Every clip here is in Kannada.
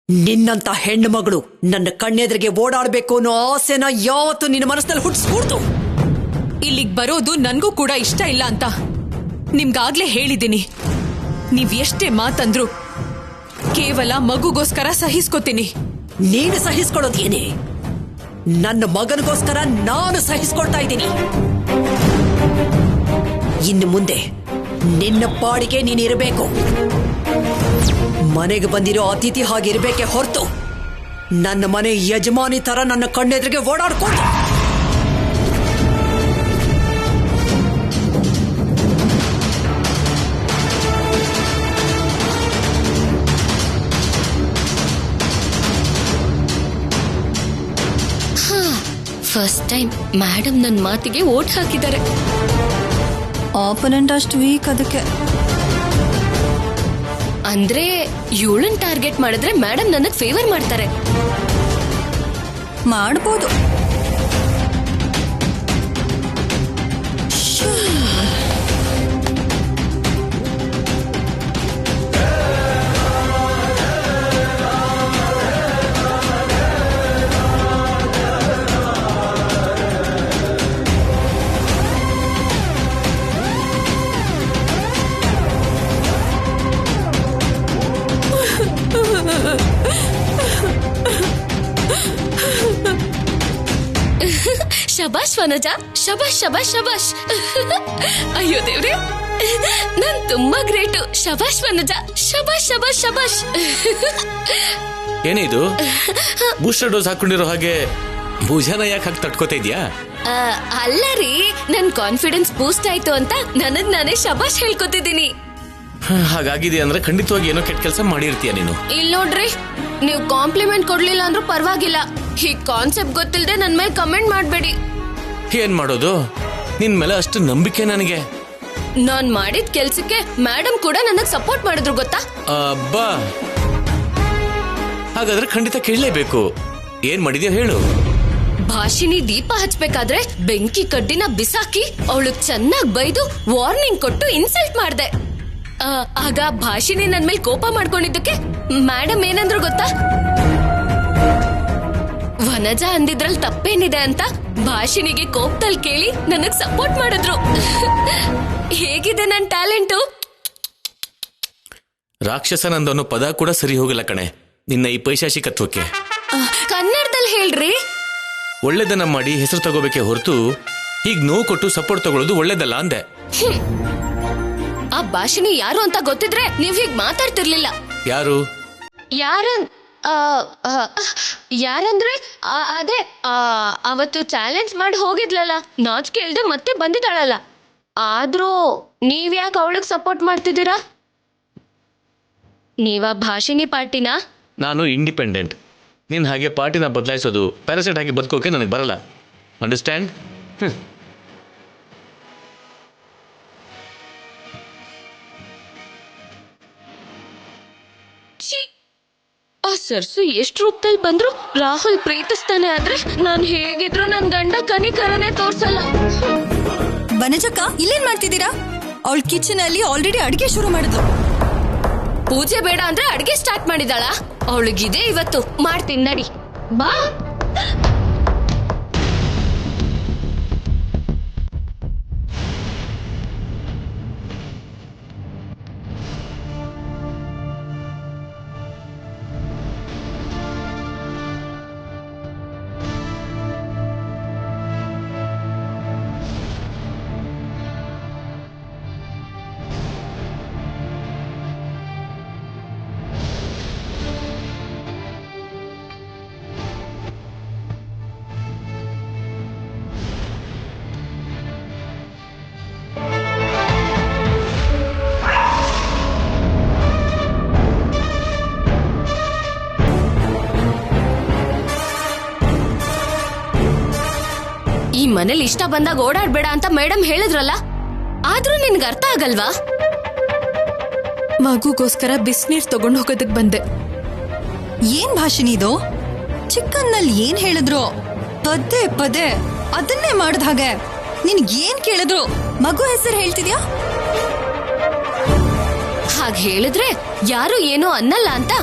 ನಿನ್ನಂತ ಹೆಣ್ಣು ಮಗಳು ನನ್ನ ಕಣ್ಣೆದುರಿಗೆ ಓಡಾಡಬೇಕು ಅನ್ನೋ ಆಸೆನ ಯಾವತ್ತು ನಿನ್ನ ಮನಸ್ಸಿನಲ್ಲಿ ಹುಟ್ಟಿಸ್ಕೊಡ್ತು. ಇಲ್ಲಿಗೆ ಬರೋದು ನನ್ಗೂ ಕೂಡ ಇಷ್ಟ ಇಲ್ಲ ಅಂತ ನಿಮ್ಗಾಗ್ಲೇ ಹೇಳಿದ್ದೀನಿ. ನೀವ್ ಎಷ್ಟೇ ಮಾತಂದ್ರು ಕೇವಲ ಮಗುಗೋಸ್ಕರ ಸಹಿಸ್ಕೋತೀನಿ. ನೀನು ಸಹಿಸ್ಕೊಳ್ಳೋದೇನೆ? ನನ್ನ ಮಗನಿಗೋಸ್ಕರ ನಾನು ಸಹಿಸ್ಕೊಳ್ತಾ ಇದ್ದೀನಿ. ಇನ್ನು ಮುಂದೆ ನಿನ್ನ ಪಾಡಿಗೆ ನೀನಿರಬೇಕು. ಮನೆಗೆ ಬಂದಿರೋ ಅತಿಥಿ ಹಾಗಿರ್ಬೇಕೆ ಹೊರತು ನನ್ನ ಮನೆ ಯಜಮಾನಿ ತರ ನನ್ನ ಕಣ್ಣೆದುರಿಗೆ ಓಡಾಡ್ಕೊಂಡು. ಫಸ್ಟ್ ಟೈಮ್ ಮೇಡಮ್ ನನ್ನ ಮಾತಿಗೆ ಓಟ್ ಹಾಕಿದ್ದಾರೆ. ಆಪೋನೆಂಟ್ ಅಷ್ಟು ವೀಕ್ ಅದಕ್ಕೆ. ಅಂದ್ರೆ ಇವಳನ್ ಟಾರ್ಗೆಟ್ ಮಾಡಿದ್ರೆ ಮೇಡಮ್ ನನಗ್ ಫೇವರ್ ಮಾಡ್ತಾರೆ. ಮಾಡ್ಬೋದು. ಶಬಾಷ್ ವನಜಾ, ಶಬಾಷ್ ಶಬಾಷ್ ಶಬಾಷ್. ಅಯ್ಯೋ ದೇವ್ರೆ, ನಾನ್ ತುಂಬಾ ಗ್ರೇಟು. ಶಬಾಷ್ ವನಜಾ, ಶಬಾಷ್ ಶಬಾಷ್ ಶಬಾಷ್. ಏನಿದು ಬೂಸ್ಟರ್ ಡೋಸ್ ಹಾಕೊಂಡಿರೋ ಹಾಗೆ ಭುಜನ ಯಾಕೆ ಹಾಕಿ ತಟ್ಕೋತಾ ಇದ್ಯಾ? ಅಲ್ಲ ರೀ, ನನ್ ಕಾನ್ಫಿಡೆನ್ಸ್ ಬೂಸ್ಟ್ ಆಯ್ತು ಅಂತ ನನಗ್ ನಾನೇ ಶಬಾಷ್ ಹೇಳ್ಕೊತಿದ್ದೀನಿ. ಹಾಗಾಗಿದೆ ಅಂದ್ರೆ ಖಂಡಿತವಾಗಿ ಏನೋ ಕೆಟ್ಟ ಕೆಲಸ ಮಾಡಿರ್ತೀಯ ನೀನು. ಇಲ್ ನೋಡ್ರಿ, ನೀವು ಕಾಂಪ್ಲಿಮೆಂಟ್ ಕೊಡ್ಲಿಲ್ಲ ಅಂದ್ರೂ ಪರವಾಗಿಲ್ಲ, ಈ ಕಾನ್ಸೆಪ್ಟ್ ಗೊತ್ತಿಲ್ಲದೆ ನನ್ ಮೇಲೆ ಕಮೆಂಟ್ ಮಾಡ್ಬೇಡಿ. ಏನ್ ಮಾಡೋದು? ನಿನ್ ಮೇಲೆ ಅಷ್ಟು ನಂಬಿಕೆ ನನಗೆ. ನಾನ್ ಮಾಡಿದ ಕೆಲ್ಸಕ್ಕೆ ಮೇಡಮ್ ಕೂಡ ನನಗ್ ಸಪೋರ್ಟ್ ಮಾಡಿದ್ರು ಗೊತ್ತಾ? ಅಬ್ಬಾ, ಹಾಗಾದ್ರೆ ಖಂಡಿತ ಕೇಳಲೇಬೇಕು. ಏನ್ ಮಾಡಿದ್ಯಾ ಹೇಳು. ಭಾಷಿಣಿ ದೀಪ ಹಚ್ಬೇಕಾದ್ರೆ ಬೆಂಕಿ ಕಡ್ಡಿನ ಬಿಸಾಕಿ ಅವಳಗ್ ಚೆನ್ನಾಗ್ ಬೈದು ವಾರ್ನಿಂಗ್ ಕೊಟ್ಟು ಇನ್ಸಲ್ಟ್ ಮಾಡ್ದೆ. ಆಗ ಭಾಷಿಣಿ ನನ್ ಮೇಲೆ ಕೋಪ ಮಾಡ್ಕೊಂಡಿದ್ದಕ್ಕೆ ಮೇಡಮ್ ಏನಂದ್ರು ಗೊತ್ತಾ? ವನಜಾ ಅಂದಿದ್ರಲ್ಲಿ ತಪ್ಪೇನಿದೆ ಅಂತ ಭಾಷಿಣಿಗೆ ಕೋಪದಲ್ಲಿ ಕೇಳಿ ನನಗ್ ಸಪೋರ್ಟ್ ಮಾಡಿದ್ರು. ಹೇಗಿದೆ ನನ್ ಟ್ಯಾಲೆಂಟು? ರಾಕ್ಷಸನಂದವನು ಪದ ಕೂಡ ಸರಿ ಹೋಗಿಲ್ಲ ಕಣೆ ನಿನ್ನ ಈ ಪೈಶಾಚಿಕತ್ವಕ್ಕೆ. ಕನ್ನಡದಲ್ಲಿ ಹೇಳ್ರಿ. ಒಳ್ಳೆದನ್ನ ಮಾಡಿ ಹೆಸರು ತಗೋಬೇಕೆ ಹೊರತು ಹೀಗ್ ನೋವು ಕೊಟ್ಟು ಸಪೋರ್ಟ್ ತಗೊಳ್ಳೋದು ಒಳ್ಳೇದಲ್ಲ ಅಂದೆ. ಆ ಭಾಷಿಣಿ ಯಾರು ಅಂತ ಗೊತ್ತಿದ್ರೆ ನೀವ್ ಹೀಗ್ ಮಾತಾಡ್ತಿರ್ಲಿಲ್ಲ. ಯಾರು? ಯಾರಂದ್ರೆ ಅದೇ ಅವತ್ತು ಚಾಲೆಂಜ್ ಮಾಡಿ ಹೋಗಿದ್ಲಲ್ಲ, ನಾಚಿಕೆ ಇಲ್ದೆ ಮತ್ತೆ ಬಂದಿದ್ದಾಳಲ್ಲ. ಆದ್ರೂ ನೀವ್ಯಾಕೆ ಅವಳಿಗೆ ಸಪೋರ್ಟ್ ಮಾಡ್ತಿದ್ದೀರಾ? ನೀವ ಭಾಷಿಣಿ ಪಾರ್ಟಿನಾ? ನಾನು ಇಂಡಿಪೆಂಡೆಂಟ್. ನೀನ್ ಹಾಗೆ ಪಾರ್ಟಿನ ಬದಲಾಯಿಸೋದು, ಪ್ಯಾರಾಸೈಟ್ ಹಾಗೆ ಬದುಕೋಕೆ ನನಗೆ ಬರಲ್ಲ. ಅಂಡರ್ಸ್ಟ್ಯಾಂಡ್? ಆ ಸರ್ಸು ಎಷ್ಟು ರೂಪದಲ್ಲಿ ಬಂದ್ರು ರಾಹುಲ್ ಪ್ರೀತಿಸ್ತಾನೆ, ಆದ್ರೆ ನಾನ್ ಹೇಗಿದ್ರು ನನ್ ಗಂಡ ಕನಿಕರನೇ ತೋರ್ಸಲ್ಲ. ಬನಜಕ್ಕ, ಇಲ್ಲೇನ್ ಮಾಡ್ತಿದ್ದೀರಾ? ಅವಳ ಕಿಚನ್ ಅಲ್ಲಿ ಆಲ್ರೆಡಿ ಅಡಿಗೆ ಶುರು ಮಾಡಿದ್ರು. ಪೂಜೆ ಬೇಡ ಅಂದ್ರೆ ಅಡಿಗೆ ಸ್ಟಾರ್ಟ್ ಮಾಡಿದಾಳ. ಅವಳಿಗಿದೆ ಇವತ್ತು, ಮಾಡ್ತೀನಿ ನಡಿ ಬಾ. ಈ ಮನೇಲಿ ಇಷ್ಟ ಬಂದಾಗ ಓಡಾಡ್ಬೇಡ ಅಂತ ಮೇಡಮ್ ಹೇಳಿದ್ರಲ್ಲ, ಆದ್ರೂ ನಿನ್ಗೆ ಅರ್ಥ ಆಗಲ್ವಾ? ಮಗುಗೋಸ್ಕರ ಬಿಸಿನೀರ್ ತಗೊಂಡು ಹೋಗೋದಕ್ ಬಂದೆ. ಏನ್ ಭಾಷಿಣಿ ಇದು? ಚಿಕನ್ ನಲ್ಲಿ ಏನ್ ಹೇಳಿದ್ರು ಪದೇ ಪದೇ ಅದನ್ನೇ ಮಾಡಿದ ಹಾಗೆ. ನಿನ್ಗೇನ್ ಕೇಳಿದ್ರು ಮಗು ಹೆಸರು ಹೇಳ್ತಿದ್ಯಾ? ಹಾಗೆ ಹೇಳಿದ್ರೆ ಯಾರು ಏನೋ ಅನ್ನಲ್ಲ ಅಂತ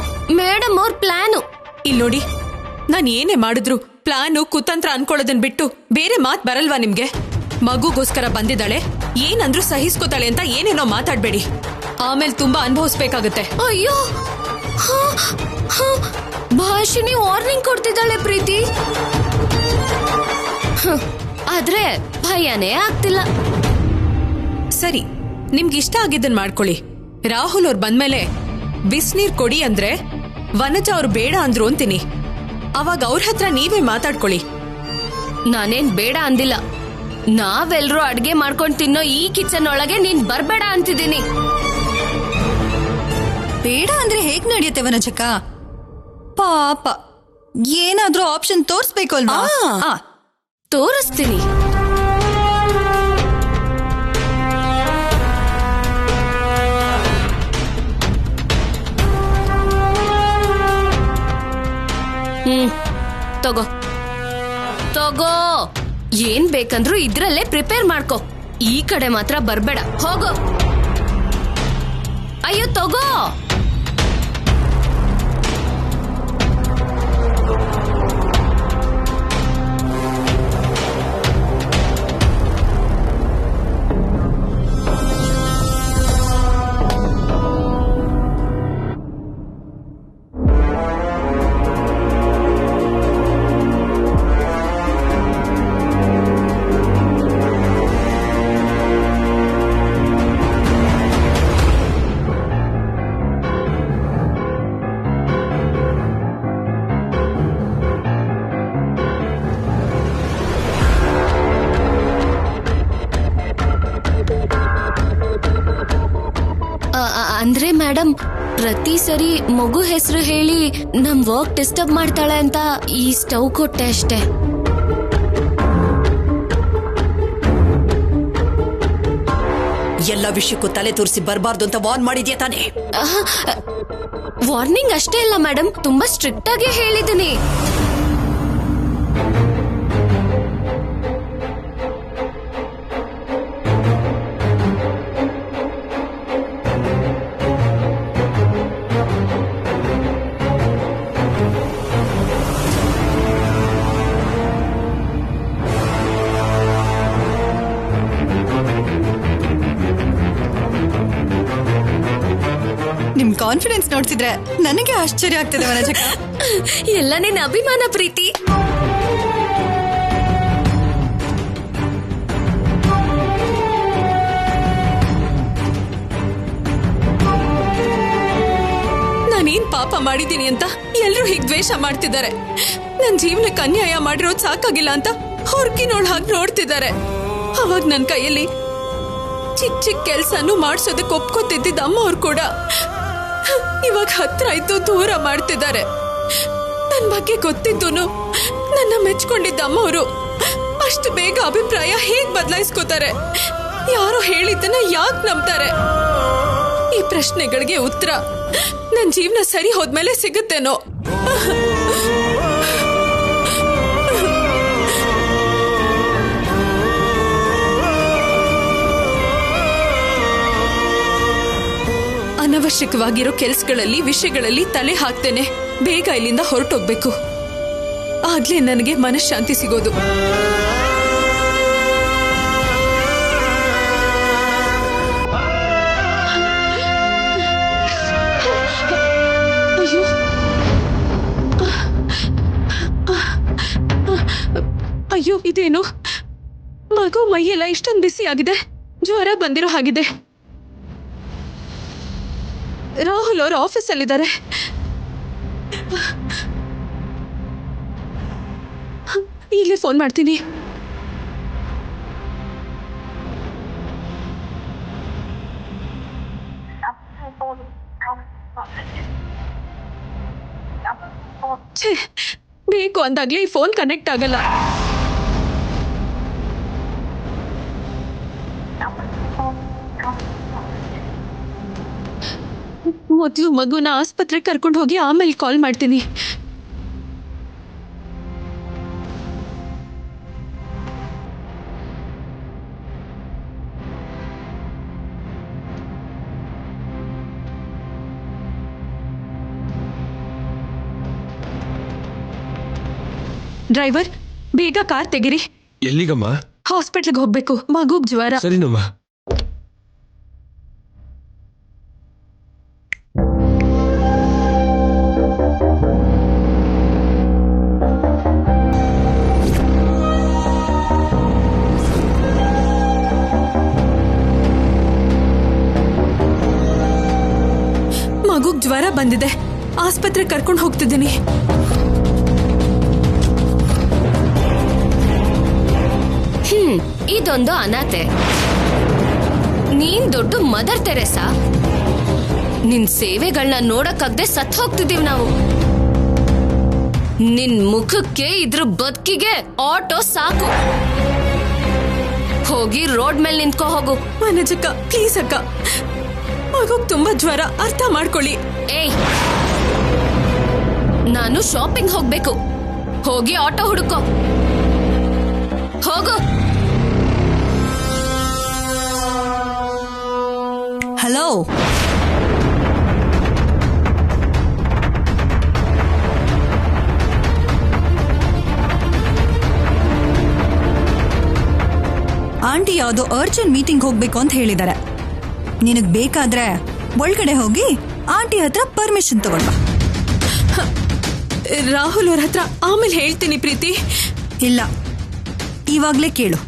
ಮೇಡಮ್ ಅವ್ರ ಪ್ಲಾನು. ಇಲ್ಲಿ ನೋಡಿ, ನಾನು ಏನೇ ಮಾಡಿದ್ರು ಪ್ಲಾನು ಕುತಂತ್ರ ಅನ್ಕೊಳ್ಳೋದನ್ ಬಿಟ್ಟು ಬೇರೆ ಮಾತ್ ಬರಲ್ವಾ ನಿಮ್ಗೆ? ಮಗುಗೋಸ್ಕರ ಬಂದಿದ್ದಾಳೆ, ಏನಂದ್ರೂ ಸಹಿಸ್ಕೋತಾಳೆ ಅಂತ ಏನೇನೋ ಮಾತಾಡ್ಬೇಡಿ. ಆಮೇಲೆ ತುಂಬಾ ಅನುಭವಿಸ್ಬೇಕಾಗತ್ತೆ. ಅಯ್ಯೋ, ಭಾಷಿಣಿ ವಾರ್ನಿಂಗ್ ಕೊಡ್ತಿದ್ದಾಳೆ ಪ್ರೀತಿ. ಆದ್ರೆ ಭಯನೇ ಆಗ್ತಿಲ್ಲ. ಸರಿ, ನಿಮ್ಗೆ ಇಷ್ಟ ಆಗಿದ್ದನ್ ಮಾಡ್ಕೊಳ್ಳಿ. ರಾಹುಲ್ ಅವ್ರು ಬಂದ್ಮೇಲೆ ಬಿಸ್ನೀರ್ ಕೊಡಿ ಅಂದ್ರೆ ವನಜ ಅವ್ರು ಬೇಡ ಅಂದ್ರು ಅಂತೀನಿ. ಅವಾಗ ಅವ್ರ ಹತ್ರ ನೀವೇ ಮಾತಾಡ್ಕೊಳ್ಳಿ. ನಾನೇನ್ ಬೇಡ ಅಂದಿಲ್ಲ. ನಾವೆಲ್ರೂ ಅಡ್ಗೆ ಮಾಡ್ಕೊಂಡ್ ತಿನ್ನೋ ಈ ಕಿಚನ್ ಒಳಗೆ ನೀನ್ ಬರ್ಬೇಡ ಅಂತಿದ್ದೀನಿ. ಬೇಡ ಅಂದ್ರೆ ಹೇಗ್ ನಡೆಯುತ್ತೆ ವನಜಕ್ಕ? ಪಾಪ, ಏನಾದ್ರೂ ಆಪ್ಷನ್ ತೋರ್ಸ್ಬೇಕು ಅಲ್ವಾ? ತೋರಿಸ್ತೀನಿ. ತಗೋ ತಗೋ, ಏನ್ ಬೇಕಂದ್ರೂ ಇದ್ರಲ್ಲೇ ಪ್ರಿಪೇರ್ ಮಾಡ್ಕೋ. ಈ ಕಡೆ ಮಾತ್ರ ಬರ್ಬೇಡ, ಹೋಗೋ. ಅಯ್ಯೋ ತಗೋ. ಅಂದ್ರೆ ಮೇಡಮ್, ಪ್ರತಿ ಸರಿ ಮಗು ಹೆಸರು ಹೇಳಿ ನಮ್ ವರ್ಕ್ ಡಿಸ್ಟರ್ಬ್ ಮಾಡ್ತಾಳೆ ಅಂತ ಈ ಸ್ಟವ್ ಕೊಟ್ಟೆ ಅಷ್ಟೇ. ಎಲ್ಲ ವಿಷಯಕ್ಕೂ ತಲೆ ತೋರಿಸಿ ಬರಬಾರ್ದು ಅಂತ ವಾರ್ನ್ ಮಾಡಿದ್ಯಾ ತಾನೇ? ವಾರ್ನಿಂಗ್ ಅಷ್ಟೇ ಅಲ್ಲ ಮೇಡಮ್, ತುಂಬಾ ಸ್ಟ್ರಿಕ್ಟ್ ಆಗಿ ಹೇಳಿದ್ದೀನಿ. ನಿಮ್ ಕಾನ್ಫಿಡೆನ್ಸ್ ನೋಡ್ತಿದ್ರೆ ನನಗೆ ಆಶ್ಚರ್ಯ ಆಗ್ತದೆ ವನಜಕ್ಕ. ಎಲ್ಲ ನಿನ್ನ ಅಭಿಮಾನ ಪ್ರೀತಿ. ನಾನೇನ್ ಪಾಪ ಮಾಡಿದ್ದೀನಿ ಅಂತ ಎಲ್ರೂ ಹೀಗ್ ದ್ವೇಷ ಮಾಡ್ತಿದ್ದಾರೆ. ನನ್ ಜೀವನಕ್ಕೆ ಅನ್ಯಾಯ ಮಾಡಿರೋದ್ ಸಾಕಾಗಿಲ್ಲ ಅಂತ ಹೊರ್ಕಿನೋಳ್ ಹಾಗೆ ನೋಡ್ತಿದ್ದಾರೆ. ಅವಾಗ ನನ್ ಕೈಯಲ್ಲಿ ಚಿಕ್ಕ ಚಿಕ್ಕ ಕೆಲ್ಸನೂ ಮಾಡ್ಸೋದಕ್ಕೆ ಒಪ್ಕೋತಿದ್ದ ಅಮ್ಮ ಅವ್ರು ಕೂಡ ಇವಾಗ ಹತ್ರ ಆಯ್ತು ದೂರ ಮಾಡ್ತಿದ್ದಾರೆ. ನನ್ ಬಗ್ಗೆ ಗೊತ್ತಿದ್ದೂನು ನನ್ನ ಮೆಚ್ಕೊಂಡಿದ್ದ ಅಮ್ಮ ಅವರು ಅಷ್ಟು ಬೇಗ ಅಭಿಪ್ರಾಯ ಹೇಗ್ ಬದಲಾಯಿಸ್ಕೋತಾರೆ? ಯಾರೋ ಹೇಳಿದ್ದನ್ನ ಯಾಕೆ ನಂಬ್ತಾರೆ? ಈ ಪ್ರಶ್ನೆಗಳಿಗೆ ಉತ್ತರ ನನ್ ಜೀವನ ಸರಿ ಹೋದ್ಮೇಲೆ ಸಿಗುತ್ತೇನೋ. ಅನವಶ್ಯಕವಾಗಿರೋ ಕೆಲ್ಸಗಳಲ್ಲಿ ವಿಷಯಗಳಲ್ಲಿ ತಲೆ ಹಾಕ್ತೇನೆ. ಬೇಗ ಇಲ್ಲಿಂದ ಹೊರಟೋಗ್ಬೇಕು, ಆಗ್ಲೇ ನನಗೆ ಮನಃಶಾಂತಿ ಸಿಗೋದು. ಅಯ್ಯೋ, ಇದೇನು ಮಗು ಮೈಯೆಲ್ಲ ಇಷ್ಟೊಂದು ಬಿಸಿ ಆಗಿದೆ, ಜ್ವರ ಬಂದಿರೋ ಹಾಗಿದೆ. ರಾಹುಲ್ ಅವರು ಆಫೀಸಲ್ಲಿದ್ದಾರೆ. ಈಗಲೇ ಫೋನ್ ಮಾಡ್ತೀನಿ. ಬೇಕು ಅಂದಾಗ್ಲೇ ಈ ಫೋನ್ ಕನೆಕ್ಟ್ ಆಗಲ್ಲ. ಮೊದಲು ಮಗುನ ಆಸ್ಪತ್ರೆಗೆ ಕರ್ಕೊಂಡು ಹೋಗಿ ಆಮೇಲೆ ಕಾಲ್ ಮಾಡ್ತೀನಿ. ಡ್ರೈವರ್ ಬೇಗ ಕಾರ್ ತೆಗಿರಿ. ಎಲ್ಲಿಗಮ್ಮ? ಹಾಸ್ಪಿಟ್ಲ್ಗೆ ಹೋಗ್ಬೇಕು, ಮಗುಗ್ ಜ್ವರ. ಸರಿನಮ್ಮ. ಮಗುಗ್ ಜ್ವರ ಬಂದಿದೆ, ಆಸ್ಪತ್ರೆ ಕರ್ಕೊಂಡು ಹೋಗ್ತಿದ್ದೀನಿ. ಇದೊಂದು ಅನಾಥೆ. ನೀನ್ ದೊಡ್ಡ ಮದರ್ ತೆರೆಸಾ. ನಿನ್ ಸೇವೆಗಳನ್ನ ನೋಡಕ್ಕಾಗ್ದೆ ಸತ್ ಹೋಗ್ತಿದೀವಿ ನಾವು. ನಿನ್ ಮುಖಕ್ಕೆ ಇದ್ರ ಬದುಕಿಗೆ ಆಟೋ ಸಾಕು. ಹೋಗಿ ರೋಡ್ ಮೇಲೆ ನಿಂತ್ಕೋ ಹೋಗು. ಮನಜಕ್ಕ ಪ್ಲೀಸ್ ಅಕ್ಕ, ಮಗುಗ್ ತುಂಬಾ ಜ್ವರ, ಅರ್ಥ ಮಾಡ್ಕೊಳ್ಳಿ. ಏಯ್, ನಾನು ಶಾಪಿಂಗ್ ಹೋಗ್ಬೇಕು. ಹೋಗಿ ಆಟೋ ಹುಡುಕೋ, ಹೋಗು. ಹಲೋ, ಆಂಟಿ ಯಾವುದೋ ಅರ್ಜೆಂಟ್ ಮೀಟಿಂಗ್ ಹೋಗ್ಬೇಕು ಅಂತ ಹೇಳಿದ್ದಾರೆ. ನಿನಗ್ ಬೇಕಾದ್ರೆ ಒಳಗಡೆ ಹೋಗಿ ಆಂಟಿ ಹತ್ರ ಪರ್ಮಿಷನ್ ತಗೊಂಡ. ರಾಹುಲ್ ಅವ್ರ ಹತ್ರ ಆಮೇಲೆ ಹೇಳ್ತೀನಿ ಪ್ರೀತಿ. ಇಲ್ಲ, ಇವಾಗ್ಲೇ ಕೇಳು.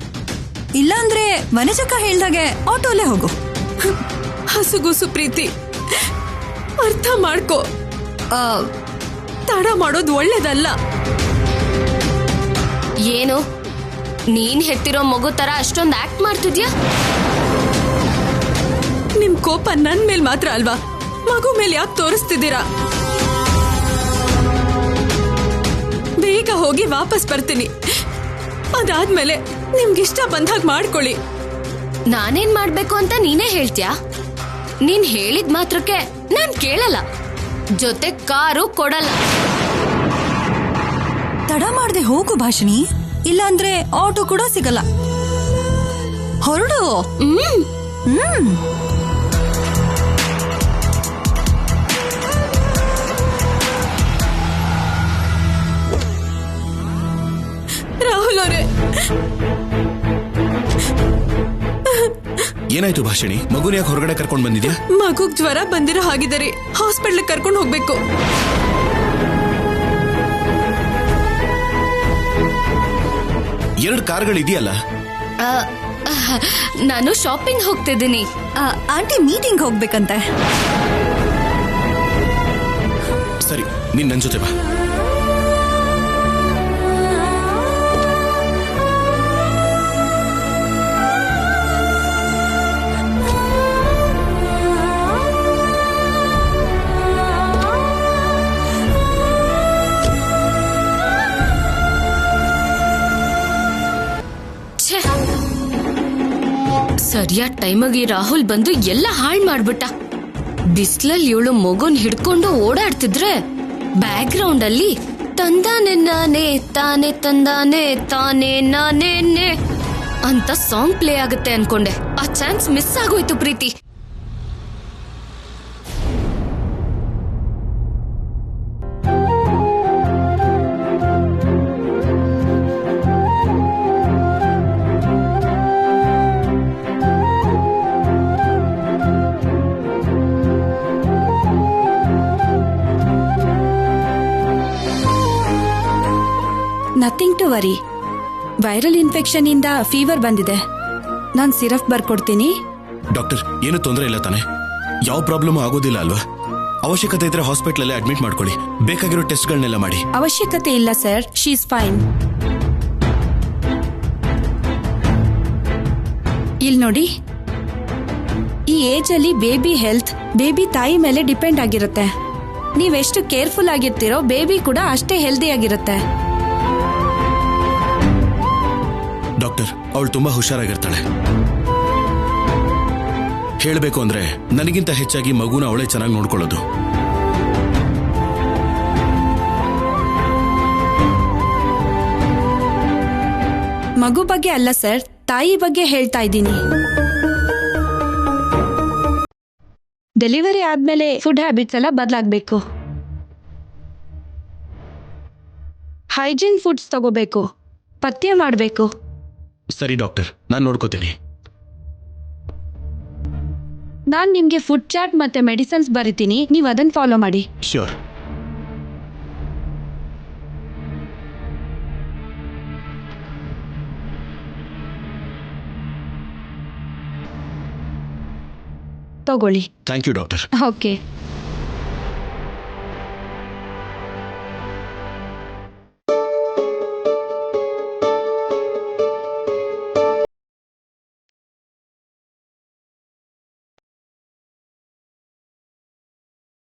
ಇಲ್ಲ ಅಂದ್ರೆ ವನಜಕ್ಕ ಹೇಳ್ದಾಗೆ ಆಟೋಲೆ ಹೋಗು. ಹಸುಗುಸು ಪ್ರೀತಿ, ಅರ್ಥ ಮಾಡ್ಕೋ. ತಡ ಮಾಡೋದು ಒಳ್ಳೇದಲ್ಲ. ಏನು ನೀನ್ ಹೆತ್ತಿರೋ ಮಗು ತರ ಅಷ್ಟೊಂದು ಆಕ್ಟ್ ಮಾಡ್ತಿದ್ಯಾ? ನಿಮ್ ಕೋಪ ನನ್ ಮೇಲ್ ಮಾತ್ರ ಅಲ್ವಾ, ಮಗು ಮೇಲೆ ಯಾಕೆ ತೋರಿಸ್ತಿದ್ದೀರಾ? ಬೇಗ ಹೋಗಿ ವಾಪಸ್ ಬರ್ತೀನಿ. ಅದಾದ್ಮೇಲೆ ನಿಮ್ಗಿಷ್ಟ ಬಂದಾಗ ಮಾಡ್ಕೊಳ್ಳಿ. ನಾನೇನ್ ಮಾಡ್ಬೇಕು ಅಂತ ನೀನೇ ಹೇಳ್ತ್ಯಾ? ನೀನ್ ಹೇಳಿದ ಮಾತ್ರಕ್ಕೆ ನಾನ್ ಕೇಳಲ್ಲ, ಜೊತೆ ಕಾರು ಕೊಡಲ್ಲ. ತಡ ಮಾಡದೆ ಹೋಗು ಭಾಷಿಣಿ, ಇಲ್ಲ ಅಂದ್ರೆ ಆಟೋ ಕೂಡ ಸಿಗಲ್ಲ. ಹೊರಡು. ರಾಹುಲ್ ಅವರೇ, ಏನಾಯ್ತು ಭಾಷಿಣಿ? ಮಗುನ ಯಾಕೆ ಹೊರಗಡೆ ಕರ್ಕೊಂಡ್ ಬಂದಿದ್ಯಾ? ಮಗುಗ್ ಜ್ವರ ಬಂದಿರೋ ಹಾಗಿದ್ದಾರೆ, ಹಾಸ್ಪಿಟ್ಲ್ ಕರ್ಕೊಂಡು ಹೋಗ್ಬೇಕು. ಎರಡು ಕಾರ್ಗಳಿದೆಯಲ್ಲ. ನಾನು ಶಾಪಿಂಗ್ ಹೋಗ್ತಿದ್ದೀನಿ. ಆಂಟಿ ಮೀಟಿಂಗ್ ಹೋಗ್ಬೇಕಂತೆ. ಸರಿ, ನೀನ್ ನನ್ ಜೊತೆ ಬಾ. ಸರಿಯಾದ ಟೈಮಿಗೆ ರಾಹುಲ್ ಬಂದು ಎಲ್ಲ ಹಾಳ್ ಮಾಡ್ಬಿಟ್ಟ. ಬಿಸ್ಲಲ್ಲಿ ಇವಳು ಮಗುನ್ ಹಿಡ್ಕೊಂಡು ಓಡಾಡ್ತಿದ್ರೆ ಬ್ಯಾಕ್ ಗ್ರೌಂಡ್ ಅಲ್ಲಿ ತಂದಾನೆ ನಾನೇ ತಾನೆ ತಂದಾನೆ ತಾನೆ ನಾನೇ ಅಂತ ಸಾಂಗ್ ಪ್ಲೇ ಆಗುತ್ತೆ ಅನ್ಕೊಂಡೆ. ಆ ಚಾನ್ಸ್ ಮಿಸ್ ಆಗೋಯ್ತು Preethi. Nothing to worry. Viral infection ಇಂದ ಫೀವರ್ ಬಂದಿದೆ. ನಾನು ಸಿರಫ್ ಬರ್ಕೊಡ್ತೀನಿ. ಡಾಕ್ಟರ್, ಏನು ತೊಂದರೆ ಇಲ್ಲ ತಾನೆ? ಯಾವ ಪ್ರಾಬ್ಲಮ್ ಆಗೋದಿಲ್ಲ ಅಲ್ವಾ? ಅವಶ್ಯಕತೆ ಇದ್ರೆ ಹಾಸ್ಪಿಟಲ್ ಅಡ್ಮಿಟ್ ಮಾಡ್ಕೊಳ್ಳಿ. ಬೇಕಾಗಿರೋ ಟೆಸ್ಟ್ಗಳನ್ನೆಲ್ಲ ಮಾಡಿ. ಅವಶ್ಯಕತೆ ಇಲ್ಲ ಸರ್, ಶಿ ಈಸ್ ಫೈನ್. ಇಲ್ಲಿ ನೋಡಿ, ಈ ಏಜ್ ಅಲ್ಲಿ ಬೇಬಿ ಹೆಲ್ತ್ ಬೇಬಿ ತಾಯಿ ಮೇಲೆ ಡಿಪೆಂಡ್ ಆಗಿರುತ್ತೆ. ನೀವೆಷ್ಟು ಕೇರ್ಫುಲ್ ಆಗಿರ್ತೀರೋ ಬೇಬಿ ಕೂಡ ಅಷ್ಟೇ ಹೆಲ್ದಿ ಆಗಿರುತ್ತೆ. ಡಾಕ್ಟರ್, ಅವಳು ತುಂಬಾ ಹುಷಾರಾಗಿರ್ತಾಳೆ. ಹೇಳಬೇಕು ಅಂದ್ರೆ ನನಗಿಂತ ಹೆಚ್ಚಾಗಿ ಮಗುನ ಅವಳೇ ಚೆನ್ನಾಗಿ ನೋಡ್ಕೊಳ್ಳೋದು. ಮಗು ಬಗ್ಗೆ ಅಲ್ಲ ಸರ್, ತಾಯಿ ಬಗ್ಗೆ ಹೇಳ್ತಾ ಇದ್ದೀನಿ. ಡೆಲಿವರಿ ಆದ್ಮೇಲೆ ಫುಡ್ ಹ್ಯಾಬಿಟ್ಸ್ ಎಲ್ಲ ಬದಲಾಗಬೇಕು. ಹೈಜೀನ್ ಫುಡ್ಸ್ ತಗೋಬೇಕು, ಪಥ್ಯ ಮಾಡಬೇಕು. ಸರಿ ಡಾಕ್ಟರ್, ನಾನು ನೋಡ್ಕೋತೀನಿ. ನಾನು ನಿಮಗೆ ಫುಡ್ ಚಾರ್ಟ್ ಮತ್ತೆ ಮೆಡಿಸಿನ್ಸ್ ಬರಿತೀನಿ, ನೀವು ಅದನ್ನು ಫಾಲೋ ಮಾಡಿ. ಶ್ಯೂರ್. ತಗೊಳ್ಳಿ. Thank you doctor. ಓಕೆ.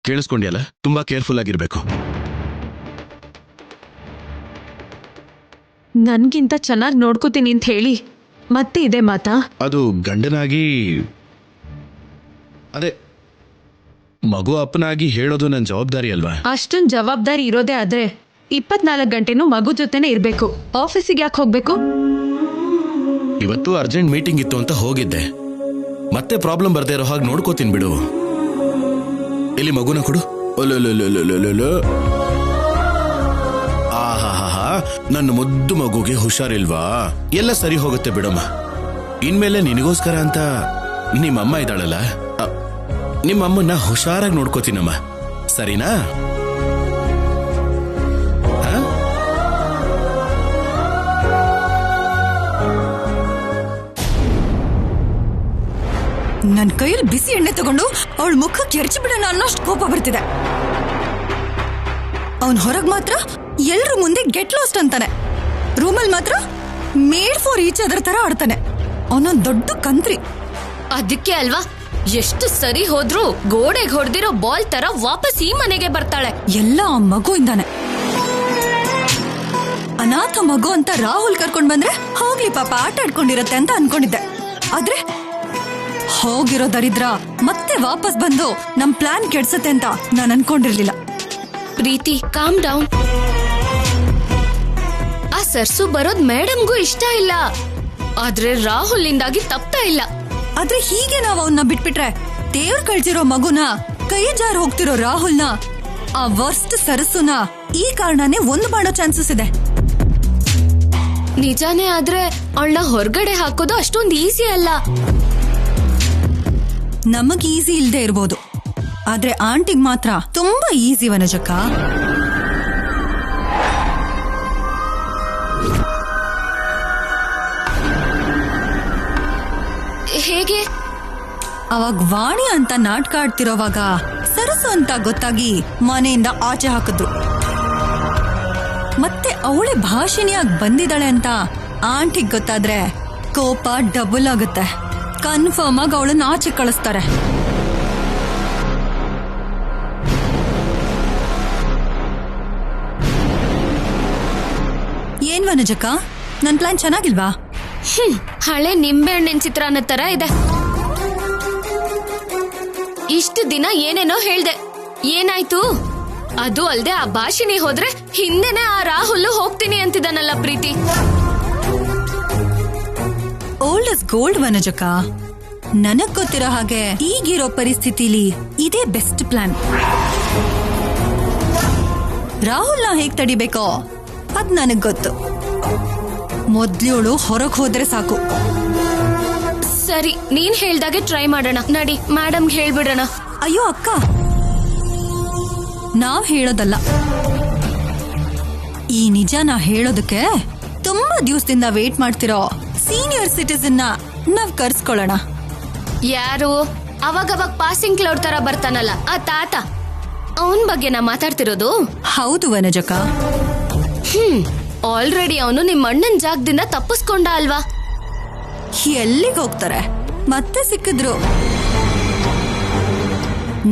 ಕೇಳಿಸ್ಕೊಂಡ್ಯಲ್ಲ, ತುಂಬಾ ಕೇರ್ಫುಲ್ ಆಗಿರ್ಬೇಕು. ನನ್ಗಿಂತ ಚೆನ್ನಾಗಿ ನೋಡ್ಕೋತೀನಿ ಅಂತ ಹೇಳಿ ಮತ್ತೆ ಇದೆ ಮಾತಾ? ಅದು ಗಂಡನಾಗಿ, ಅದೇ ಮಗು ಅಪ್ಪನಾಗಿ ಹೇಳೋದು ನನ್ನ ಜವಾಬ್ದಾರಿ ಅಲ್ವಾ? ಅಷ್ಟೊಂದು ಜವಾಬ್ದಾರಿ ಇರೋದೇ ಆದ್ರೆ 24 ಗಂಟೆನೂ ಮಗು ಜೊತೆನೆ ಇರ್ಬೇಕು. ಆಫೀಸಿಗೆ ಯಾಕೆ ಹೋಗ್ಬೇಕು? ಇವತ್ತು ಅರ್ಜೆಂಟ್ ಮೀಟಿಂಗ್ ಇತ್ತು ಅಂತ ಹೋಗಿದ್ದೆ. ಮತ್ತೆ ಪ್ರಾಬ್ಲಮ್ ಬರ್ದೇ ಇರೋ ಹಾಗೆ ನೋಡ್ಕೋತೀನಿ ಬಿಡು. ಇಲ್ಲಿ ಮಗುನ ಕೊಡು. ಆಹಾ, ನನ್ನ ಮುದ್ದು ಮಗುಗೆ ಹುಷಾರಿಲ್ವಾ? ಎಲ್ಲ ಸರಿ ಹೋಗುತ್ತೆ ಬಿಡಮ್ಮ. ಇನ್ಮೇಲೆ ನಿನಗೋಸ್ಕರ ಅಂತ ನಿಮ್ಮಮ್ಮ ಇದ್ದಾಳಲ್ಲ, ನಿಮ್ಮಮ್ಮನ್ನ ಹುಷಾರಾಗಿ ನೋಡ್ಕೋತೀನಮ್ಮ, ಸರಿನಾ? ನನ್ನ ಕೈಯಲ್ಲಿ ಬಿಸಿ ಎಣ್ಣೆ ತಗೊಂಡು ಅವಳ ಮುಖಕ್ಕೆ ಎರಚಿ ಬಿಡೋಣ ಅನ್ನೋಷ್ಟು ಕೋಪ ಬರ್ತಿದೆ. ಅವನ್ ಹೊರಗ್ ಮಾತ್ರ ಎಲ್ರ ಮುಂದೆ ಗೆಟ್ ಲಾಸ್ಟ್ ಅಂತಾನೆ, ರೂಮಲ್ಲಿ ಮಾತ್ರ ಮೇಡ್ ಫಾರ್ ಈಚ್ ಅದರ್ ತರ ಆಡ್ತಾನೆ. ಅವನೊಂದ್ ದೊಡ್ಡ ಕಂತ್ರಿ. ಅದಕ್ಕೆ ಅಲ್ವಾ ಎಷ್ಟು ಸರಿ ಹೋದ್ರೂ ಗೋಡೆಗೆ ಹೊಡೆದಿರೋ ಬಾಲ್ ತರ ವಾಪಸ್ ಈ ಮನೆಗೆ ಬರ್ತಾಳೆ. ಎಲ್ಲ ಆ ಮಗುವಿಂದಾನೆ. ಅನಾಥ ಮಗು ಅಂತ ರಾಹುಲ್ ಕರ್ಕೊಂಡ್ ಬಂದ್ರೆ ಹೋಗ್ಲಿ ಪಾಪ, ಆಟ ಆಡ್ಕೊಂಡಿರತ್ತೆ ಅಂತ ಅನ್ಕೊಂಡಿದ್ದೆ. ಆದ್ರೆ ಹೋಗಿರೋ ದರಿದ್ರ ಮತ್ತೆ ವಾಪಸ್ ಬಂದು ನಮ್ ಪ್ಲಾನ್ ಕೆಡ್ಸತ್ತೆ ಅಂತ ನಾನು ಅನ್ಕೊಂಡಿರ್ಲಿಲ್ಲ. ಪ್ರೀತಿ, ಕಾಮ್ ಡೌನ್. ಆ ಸರ್ಸು ಬರೋದ್ ಮೇಡಮ್ಗೂ ಇಷ್ಟ ಇಲ್ಲ, ಆದ್ರೆ ರಾಹುಲ್ ಇಂದಾಗಿ ತಪ್ತಾ ಇಲ್ಲ. ಆದ್ರೆ ಹೀಗೆ ನಾವು ಅವನ್ನ ಬಿಟ್ಬಿಟ್ರೆ ದೇವ್ರ ಕಳ್ಸಿರೋ ಮಗುನ, ಕೈ ಜಾರ್ ಹೋಗ್ತಿರೋ ರಾಹುಲ್ನ, ಆ ವರ್ಸ್ಟ್ ಸರಸುನ ಈ ಕಾರಣನೇ ಒಂದು ಮಾಡೋ ಚಾನ್ಸಸ್ ಇದೆ. ನಿಜಾನೇ, ಆದ್ರೆ ಅವಳನ್ನ ಹೊರಗಡೆ ಹಾಕೋದು ಅಷ್ಟೊಂದು ಈಸಿ ಅಲ್ಲ. ನಮಗ್ ಈಸಿ ಇಲ್ದೇ ಇರ್ಬೋದು, ಆದ್ರೆ ಆಂಟಿಗ್ ಮಾತ್ರ ತುಂಬಾ ಈಸಿ ವನಜಕ್ಕ. ಹೇಗೆ? ಅವಾಗ ವಾಣಿ ಅಂತ ನಾಟಕ ಆಡ್ತಿರೋವಾಗ ಸರಸು ಅಂತ ಗೊತ್ತಾಗಿ ಮನೆಯಿಂದ ಆಚೆ ಹಾಕಿದ್ರು. ಮತ್ತೆ ಅವಳೆ ಭಾಷಿಣಿಯಾಗಿ ಬಂದಿದ್ದಾಳೆ ಅಂತ ಆಂಟಿಗ್ ಗೊತ್ತಾದ್ರೆ ಕೋಪ ಡಬಲ್ ಆಗುತ್ತೆ. ಕನ್ಫರ್ಮ್ ಆಗಿ ಅವಳನ್ನ ಆಚೆ ಕಳಿಸ್ತಾರೆ. ಏನ್ ವನಜಕ್ಕ, ನನ್ ಪ್ಲಾನ್ ಚೆನ್ನಾಗಿಲ್ವಾ? ಹಳೆ ನಿಂಬೆಹಣ್ಣಿನ ಚಿತ್ರಾನ್ನ ತರ ಇದೆ. ಇಷ್ಟು ದಿನ ಏನೇನೋ ಹೇಳ್ದೆ, ಏನಾಯ್ತು? ಅದು ಅಲ್ದೆ ಆ ಭಾಷಿಣಿ ಹೋದ್ರೆ ಹಿಂದೆನೆ ಆ ರಾಹುಲ್ ಹೋಗ್ತೀನಿ ಅಂತಿದ್ದಾನಲ್ಲ ಪ್ರೀತಿ. ಓಲ್ಡ್ ಇಸ್ ಗೋಲ್ಡ್ ವನಜಕ್ಕ. ನನಗ್ ಗೊತ್ತಿರೋ ಹಾಗೆ ಈಗಿರೋ ಪರಿಸ್ಥಿತಿಲಿ ಇದೇ ಬೆಸ್ಟ್ ಪ್ಲಾನ್. ರಾಹುಲ್ನ ಹೇಗ್ ತಡಿಬೇಕೋ ಅದ್ ನನಗ್ ಗೊತ್ತು. ಮೊದ್ಲಿಯೋಳು ಹೊರಗ್ ಹೋದ್ರೆ ಸಾಕು. ಸರಿ, ನೀನ್ ಹೇಳ್ದಾಗೆ ಟ್ರೈ ಮಾಡೋಣ. ನಡಿ, ಮೇಡಮ್ ಹೇಳ್ಬಿಡೋಣ. ಅಯ್ಯೋ ಅಕ್ಕ, ನಾವ್ ಹೇಳೋದಲ್ಲ, ಈ ನಿಜಾನ ಹೇಳೋದಕ್ಕೆ ತುಂಬಾ ದಿವಸದಿಂದ ವೇಟ್ ಮಾಡ್ತಿರೋ ಸೀನಿಯರ್ ಸಿಟಿಸನ್ ನಾವ್ ಕರ್ಸ್ಕೊಳ್ಳೋಣ. ಯಾರು? ಅವಾಗವಾಗ ಪಾಸಿಂಗ್ ಕ್ಲೌಡ್ ತರ ಬರ್ತಾನಲ್ಲ ಆ ತಾತ, ಅವನ್ ಬಗ್ಗೆ ನಾ ಮಾತಾಡ್ತಿರೋದು. ಹೌದು ವನಜಕ್ಕ. ಆಲ್ರೆಡಿ ಅವನು ನಿಮ್ಮ ಅಣ್ಣನ್ ಜಾಗದಿಂದ ತಪ್ಪಿಸ್ಕೊಂಡ ಅಲ್ವಾ? ಎಲ್ಲಿಗೆ ಹೋಗ್ತಾರೆ? ಮತ್ತೆ ಸಿಕ್ಕಿದ್ರು.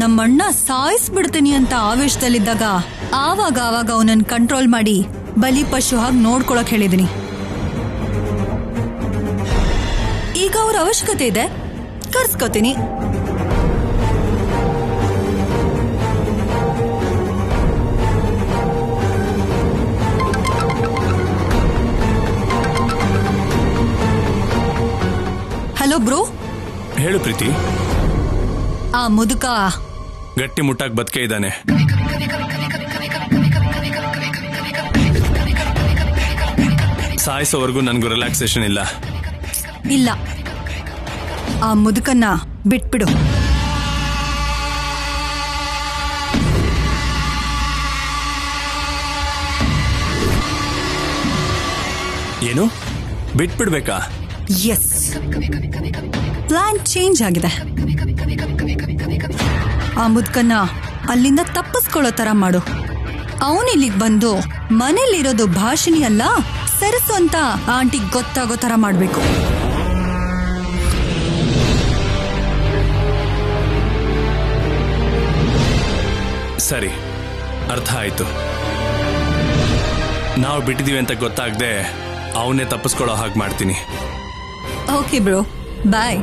ನಮ್ಮಣ್ಣ ಸಾಯಿಸ್ಬಿಡ್ತೀನಿ ಅಂತ ಆವೇಶದಲ್ಲಿದ್ದಾಗ ಆವಾಗ ಅವನನ್ನ ಕಂಟ್ರೋಲ್ ಮಾಡಿ ಬಲಿ ಪಶು ಹಾಗೆ ನೋಡ್ಕೊಳಕ್ ಹೇಳಿದೀನಿ. ಈಗ ಅವ್ರ ಅವಶ್ಯಕತೆ ಇದೆ, ಕರ್ಸ್ಕೋತೀನಿ. Hello bro. ಹೇಳು ಪ್ರೀತಿ. ಆ ಮುದುಕ ಗಟ್ಟಿ ಮುಟ್ಟಾಗಿ ಬದುಕೆ ಇದ್ದಾನೆ. ಸಾಯಿಸೋವರೆಗೂ ನನಗೂ ರಿಲ್ಯಾಕ್ಸೇಷನ್ ಇಲ್ಲ. ಇಲ್ಲ, ಆ ಮುದುಕನ್ನ ಬಿಟ್ಬಿಡು. ಏನು ಬಿಟ್ಬಿಡ್ಬೇಕಾ? ಎಸ್, ಪ್ಲಾನ್ ಚೇಂಜ್ ಆಗಿದೆ. ಆ ಮುದುಕನ್ನ ಅಲ್ಲಿಂದ ತಪ್ಪಿಸ್ಕೊಳ್ಳೋ ತರ ಮಾಡು. ಅವನಿಲ್ಲಿಗೆ ಬಂದು ಮನೇಲಿರೋದು ಭಾಷಿಣಿ ಅಲ್ಲ ಸರಸು ಅಂತ ಆಂಟಿಗೆ ಗೊತ್ತಾಗೋ ತರ ಮಾಡ್ಬೇಕು. ಸರಿ, ಅರ್ಥ ಆಯ್ತು. ನಾವು ಬಿಟ್ಟಿದೀವಿ ಅಂತ ಗೊತ್ತಾಗದೆ ಅವನ್ನೇ ತಪ್ಪಿಸ್ಕೊಳ್ಳೋ ಹಾಗೆ ಮಾಡ್ತೀನಿ. ಓಕೆ ಬ್ರೋ, ಬಾಯ್.